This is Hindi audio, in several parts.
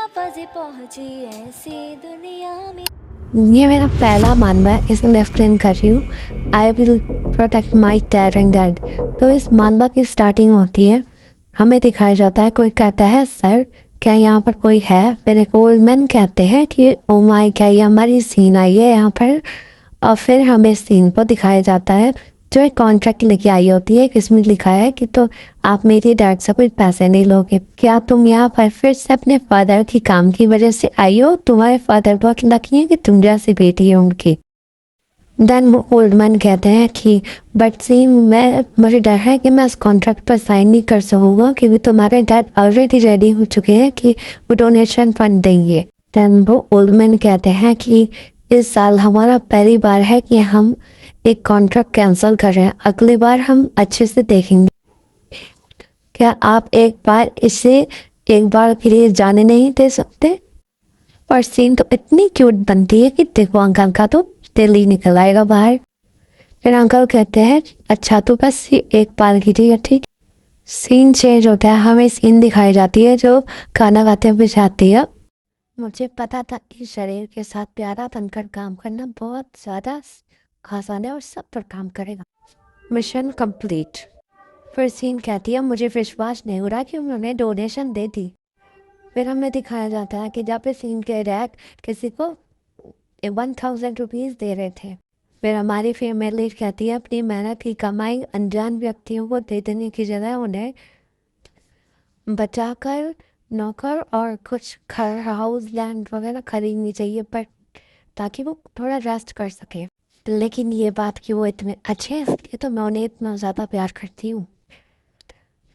आवाज़ें पहुंची ऐसी दुनिया में। ये मेरा पहला मानवा है, इसे मैं एक्सप्लेन कर रही हूँ। I will protect my dad and dad. तो इस मानवा की स्टार्टिंग होती है, हमें दिखाया जाता है, कोई कहता है सर क्या यहाँ पर कोई है, फिर एक ओल्ड मैन कहते हैं कि ओ माय क्या ये हमारी सीन आई है यहाँ पर। और फिर हमें सीन को दिखाया जाता है जो एक कॉन्ट्रैक्ट लेके आई होती है, इसमें लिखा है कि तो आप मेरे डैड से कुछ पैसे नहीं लोगे, क्या तुम यहाँ पर फिर से अपने फादर की काम की वजह से आई हो, तुम्हारे फादर बहुत लकी है कि तुम जैसी बेटी है उनकी। देन वो ओल्ड मैन कहते हैं कि बट सी मुझे डर है कि मैं इस कॉन्ट्रैक्ट पर साइन नहीं कर सकूँगा क्योंकि तुम्हारे डैड ऑलरेडी रेडी हो चुके हैं कि वो डोनेशन फंड देंगे। देन वो ओल्ड मैन कहते हैं कि इस साल हमारा पहली बार है कि हम एक कॉन्ट्रैक्ट कैंसिल कर रहे हैं, अगली बार हम अच्छे से देखेंगे, क्या आप एक बार इसे एक बार के लिए जाने नहीं दे सकते। और सीन तो इतनी क्यूट बनती है कि देखो अंकल का तो दिल ही निकल आएगा बाहर। फिर अंकल कहते हैं अच्छा तो बस ये एक बार कीजिए, ठीक। सीन चेंज होता है, हमें सीन दिखाई जाती है जो खाना खाते हुए जाती है। मुझे पता था कि शरीर के साथ प्यारा बनकर काम करना बहुत ज़्यादा आसान है और सब पर काम करेगा। Mission complete. फिर सीन कहती है मुझे विश्वास नहीं हो रहा कि उन्होंने डोनेशन दे दी। फिर हमें दिखाया जाता है कि जहाँ पे सीन के रैक किसी को 1000 रुपीज़ दे रहे थे। फिर हमारी फीमेल लीड कहती है अपनी मेहनत की कमाई अनजान व्यक्तियों को दे देने की जगह उन्हें बचाकर नौकर और कुछ घर हाउस लैंड वगैरह खरीदनी चाहिए पर ताकि वो थोड़ा रेस्ट कर सके। लेकिन ये बात कि वो इतने अच्छे हैं इसलिए तो मैं उन्हें इतना ज़्यादा प्यार करती हूँ।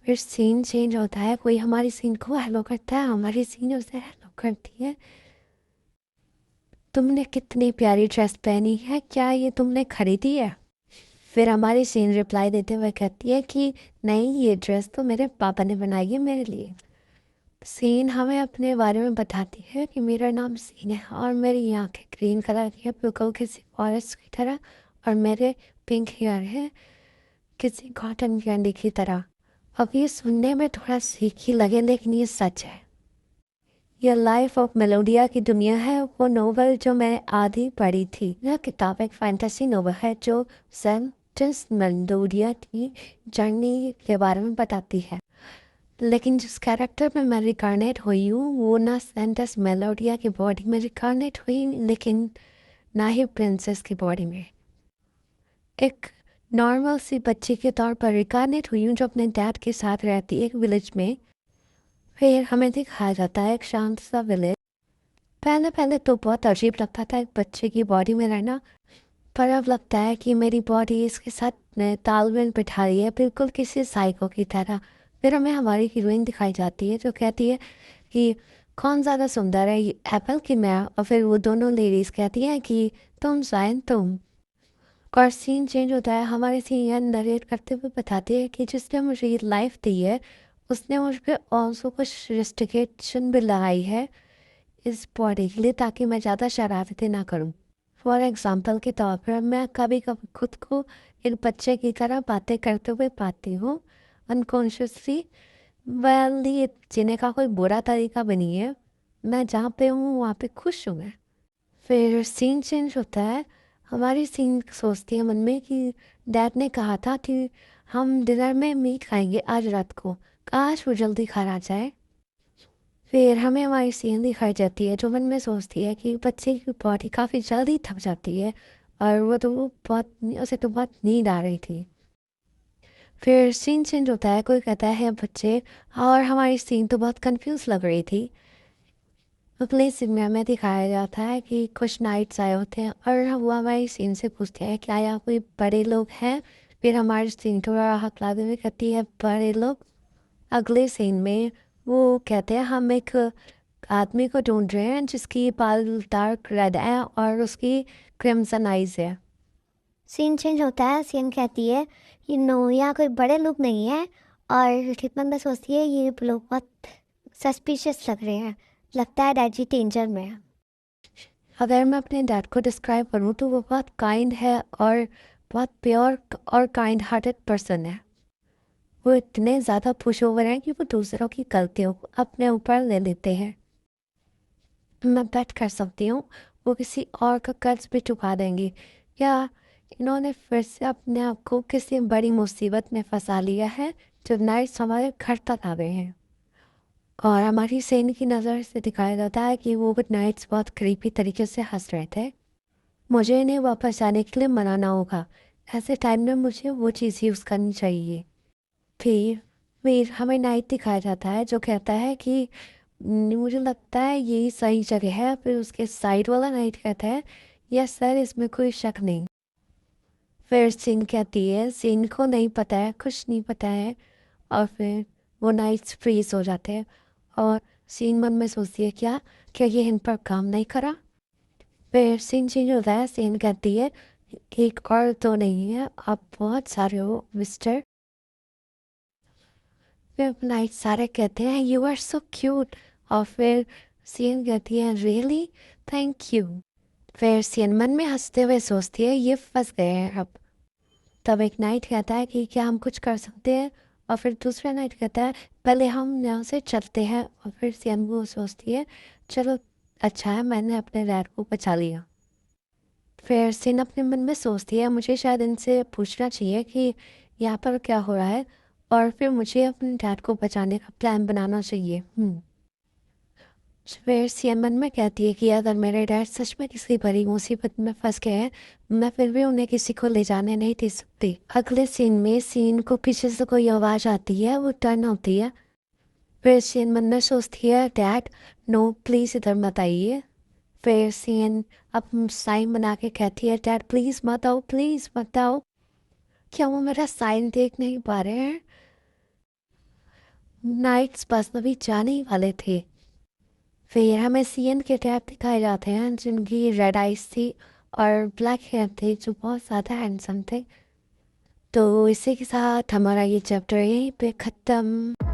फिर सीन चेंज होता है, कोई हमारी सीन को हेलो करता है, हमारी सीन उसे हेलो करती है। तुमने कितनी प्यारी ड्रेस पहनी है, क्या ये तुमने खरीदी है। फिर हमारी सीन रिप्लाई देते हुए कहती है कि नहीं ये ड्रेस तो मेरे पापा ने बनाई है मेरे लिए। सीन हमें अपने बारे में बताती है कि मेरा नाम सीन है और मेरी आँखें ग्रीन कलर की है बिल्कुल किसी फॉरेस्ट की तरह, और मेरे पिंक हेयर है किसी कॉटन कैंडी की तरह। अब ये सुनने में थोड़ा सीखी लगे लेकिन ये सच है। यह लाइफ ऑफ मेलोडिया की दुनिया है, वो नोवेल जो मैंने आधी पढ़ी थी। यह किताब एक फैंटेसी नोवेल है जो सेंटेंस मेलोडिया की जर्नी के बारे में बताती है। लेकिन जिस कैरेक्टर में मैं रिकारनेट हुई हूँ वो ना सेंटेंस मेलोडिया की बॉडी में रिकारनेट हुई लेकिन ना ही प्रिंसेस की बॉडी में। एक नॉर्मल सी बच्ची के तौर पर रिकारनेट हुई हूँ जो अपने डैड के साथ रहती है एक विलेज में। फिर हमें दिखाया जाता है एक शांत सा विलेज। पहले पहले तो बहुत अजीब लगता था एक बच्चे की बॉडी में रहना, पर अब लगता है कि मेरी बॉडी इसके साथ तालमेल बिठा रही है बिल्कुल किसी साइको की तरह। फिर हमें हमारी हीरोइन दिखाई जाती है जो कहती है कि कौन ज़्यादा सुंदर है एप्पल की मैं, और फिर वो दोनों लेडीज़ कहती हैं कि तुम शायद तुम। और सीन चेंज होता है, हमारे सीन नरेट करते हुए बताते हैं कि जिसने मुझे ये लाइफ दी है उसने मुझ पर ऑल्सो कुछ रिस्ट्रिकेशन भी लगाई है इस बॉडी के लिए ताकि मैं ज़्यादा शरारतें ना करूं। फॉर एग्ज़ाम्पल के तौर पर मैं कभी कभी खुद को एक बच्चे की तरह बातें करते हुए पाती हूँ अनकॉन्शियसली। वेल ये जीने का कोई बुरा तरीका भी नहीं है, मैं जहाँ पे हूँ वहाँ पे खुश हूँ मैं। फिर सीन चेंज होता है, हमारी सीन सोचती है मन में कि डैड ने कहा था कि हम डिनर में मीट खाएंगे आज रात को, काश वो जल्दी खा जाए। फिर हमें हमारी सीन दिखाई जाती है जो मन में सोचती है कि बच्चे की बॉडी काफ़ी जल्दी थक जाती है और वो बहुत उसे तो बहुत नींद आ रही थी। फिर सीन चेंज होता है, कोई कहता है बच्चे, और हमारी सीन तो बहुत कंफ्यूज लग रही थी। अगले सीन में हमें दिखाया जाता है कि कुछ नाइट्स आए होते हैं और वो हमारी सीन से पूछते हैं क्या यहाँ कोई बड़े लोग हैं। फिर हमारी सीन थोड़ा हकलाते हुए कहती है बड़े लोग। अगले सीन में वो कहते हैं हम एक आदमी को ढूंढ रहे हैं जिसकी बाल डार्क रेड है और उसकी क्रिम्सन आइज है। सीन चेंज होता है, सीन कहती है कि नो यहाँ कोई बड़े लोग नहीं है, और हितमंदा सोचती है ये लोग बहुत सस्पिशियस लग रहे हैं, लगता है डैड जी डेंजर में है। अगर मैं अपने डैड को डिस्क्राइब करूँ तो वो बहुत काइंड है और बहुत प्योर और काइंड हार्टेड पर्सन है। वो इतने ज़्यादा पुश ओवर हैं कि वो दूसरों की गलतियों को अपने ऊपर ले लेते हैं। मैं बेट कर सकती हूँ वो किसी और का कर्ज भी चुका देंगी, या इन्होंने फिर से अपने आप को किसी बड़ी मुसीबत में फंसा लिया है जो नाइट्स हमारे घर तक आ गए हैं। और हमारी सेन की नज़र से दिखाया जाता है कि वो नाइट्स बहुत क्रीपी तरीके से हंस रहे थे। मुझे इन्हें वापस आने के लिए मनाना होगा। ऐसे टाइम में मुझे वो चीज़ यूज़ करनी चाहिए। फिर हमें नाइट दिखाया जाता है जो कहता है कि मुझे लगता है यही सही जगह है। फिर उसके साइड वाला नाइट कहता है यस सर, इसमें कोई शक नहीं। फिर सीन कहती है सीन को नहीं पता है, कुछ नहीं पता है। और फिर वो नाइट्स फ्रीज हो जाते हैं और सीन मन में सोचती है क्या ये इन पर काम नहीं करा। फिर सीन चेंज होता है। सीन कहती है एक और तो नहीं है, आप बहुत सारे हो मिस्टर। फिर नाइट सारे कहते हैं यू आर सो क्यूट। और फिर सीन कहती है रियली, थैंक यू। फिर सीन मन में हंसते हुए सोचती है ये फंस गए हैं अब। तब एक नाइट कहता है कि क्या हम कुछ कर सकते हैं। और फिर दूसरा नाइट कहता है पहले हम यहाँ से चलते हैं। और फिर सीन वो सोचती है चलो अच्छा है मैंने अपने डैड को बचा लिया। फिर सीन अपने मन में सोचती है मुझे शायद इनसे पूछना चाहिए कि यहाँ पर क्या हो रहा है, और फिर मुझे अपने डैड को बचाने का प्लान बनाना चाहिए। फिर सीन मन में कहती है कि अगर मेरे डैड सच में किसी बड़ी मुसीबत में फंस गए हैं, मैं फिर भी उन्हें किसी को ले जाने नहीं दे सकती। अगले सीन में सीन को पीछे से कोई आवाज़ आती है, वो टर्न होती है। फिर सीन मन में सोचती है डैड नो प्लीज़ इधर मत आइए। फिर सीन अब साइन बना के कहती है डैड प्लीज़ मत आओ, प्लीज़ मत आओ। क्या वो मेरा साइन देख नहीं पा रहे हैं? नाइट्स बस अभी जाने ही वाले थे। फिर हमें सीएन के टैप दिखाए जाते हैं जिनकी रेड आइज थी और ब्लैक हेयर थे जो बहुत ज़्यादा हैंडसम थे। तो इसी के साथ हमारा ये चैप्टर यहीं पे ख़त्म।